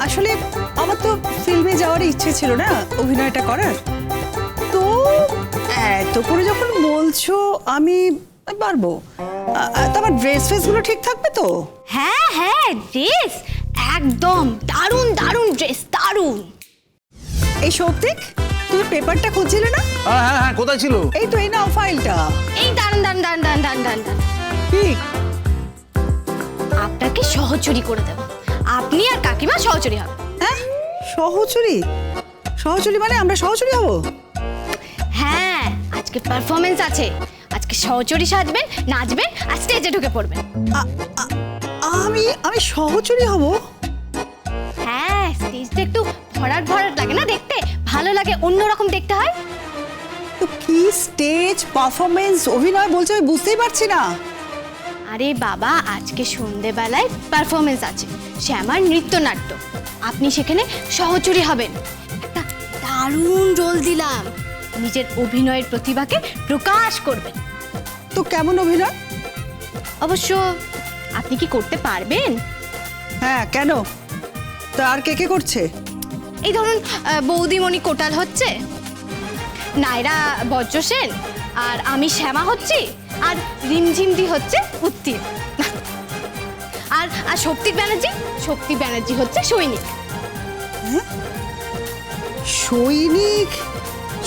আসলে আমার তো ফিল্মে যাওয়ার ইচ্ছে ছিল না, অভিনয়টা করার। তো এত করে যখন বলছো আমি পারবো। তোমার ড্রেস ফেসগুলো ঠিক থাকবে তো? হ্যাঁ হ্যাঁ, ড্রেস একদম দারুণ দারুণ ড্রেস, দারুণ। এই সৌপ্তিক, তুমি পেপারটা খুঁজছিলে না? হ্যাঁ হ্যাঁ হ্যাঁ, কোথায় ছিল? এই তো এই নাও ফাইলটা। এই দারুণ দারুণ দারুণ দারুণ দারুণ দারুণ দারুণ। ঠিক। আপনাকে সহচরী করে দেব, আপনি আর কাকিমা সহচরী হবে। হ্যাঁ, সহচরী? সহচরী মানে আমরা সহচরী হব? হ্যাঁ, আজকে পারফরমেন্স আছে, আজকে সহচরী সাজবেন, নাচবেন আর স্টেজে ঢুকে পড়বেন। আমি আমি সহচরী হব? হ্যাঁ, স্টেজটা একটু ভরাট ভরাট লাগে না দেখতে, ভালো লাগে, অন্যরকম দেখতে হয়। তো কি স্টেজ পারফরমেন্স অভিনয় বলছে আমি বুঝতেই পারছি না। আরে বাবা, আজকে সন্ধেবেলায় পারফরমেন্স আছে, শ্যামার নৃত্যনাট্য, আপনি সেখানে সহচরী হবেন। একটা দারুণ রোল দিলাম, নিজের অভিনয়ের প্রতিভাকে প্রকাশ করবেন। তো কেমন অভিনয়? অবশ্য আপনি কি করতে পারবেন? হ্যাঁ, কেন? তো আর কে কে করছে? এই ধরুন বৌদিমণি কোটাল হচ্ছে, নায়রা বজ্র সেন, আর আমি শ্যামা হচ্ছি, আর রিমঝিমদি হচ্ছে উত্তীর, আর আর শক্তি ব্যানার্জি হচ্ছে সৈনিক। সৈনিক?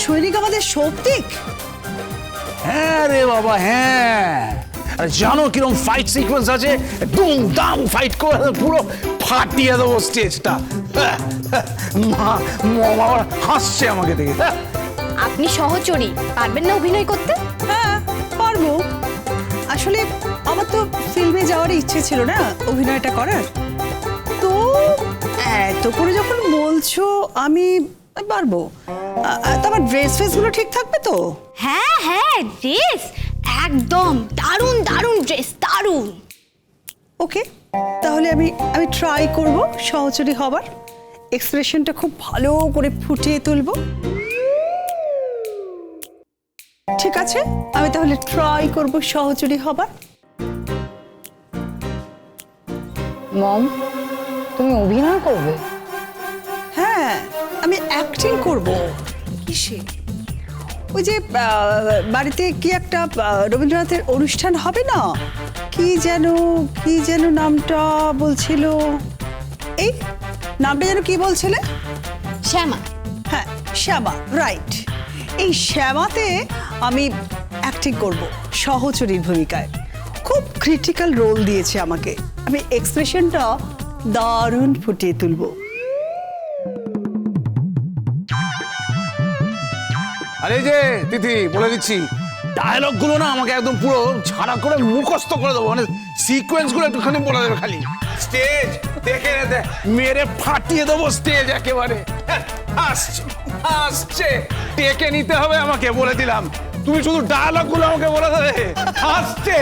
সৈনিক আমাদের সৌপ্তিক? হ্যাঁ রে বাবা, হ্যাঁ। আর জানো কিরকম ফাইট সিকোয়েন্স আছে? দুম দাম ফাইট করে পুরো ফাটিয়ে দেবো স্টেজটা। মামা হাসছে আমাকে দেখে। আপনি সহচরী, পারবেন না অভিনয় করতে? হ্যাঁ, পারবো। আসলে আমার তো ফিল্মে যাওয়ার ইচ্ছে ছিল না, অভিনয়টা করার। তো এত করে যখন বলছো আমি পারবো। তোমার ড্রেস ফেসগুলো ঠিক থাকবে তো? হ্যাঁ হ্যাঁ, ড্রেস একদম দারুণ দারুণ ড্রেস, দারুণ। ওকে, তাহলে আমি আমি ট্রাই করব সহচরী হবার। এক্সপ্রেশনটা খুব ভালো করে ফুটিয়ে তুলবো। ঠিক আছে, আমি তাহলে ট্রাই করব সহচরী হবার। মম, তুমি অভিনয় করবে? হ্যাঁ, আমি অ্যাক্টিং করব। কিসে? ওই যে বাড়িতে কি একটা রবীন্দ্রনাথের অনুষ্ঠান হবে না, কি যেন নামটা বলছিল, এই নামটা যেন কি বলছিলে? শ্যামা। হ্যাঁ, শ্যামা, রাইট। এই শ্যামাতে আমি অ্যাক্টিং করব সহচরীর ভূমিকায়। খুব ক্রিটিক্যাল রোল দিয়েছে আমাকে, আমি এক্সপ্রেশনটা দারুণ ফুটিয়ে তুলব। আরে যে তিথি, বলে দিচ্ছি, ডায়লগ গুলো না আমাকে একদম পুরো ঝাড়া করে মুখস্থ করে দেবো, মানে সিকোয়েন্স গুলো একটুখানি বলে দেবে খালি। স্টেজ দেখে মেরে ফাটিয়ে দেবো স্টেজ একেবারে। আসছে টেকে নিতে হবে আমাকে, বলে দিলাম। তুমি শুধু ডায়লগ গুলো আমাকে বলে দেবে। আসছে।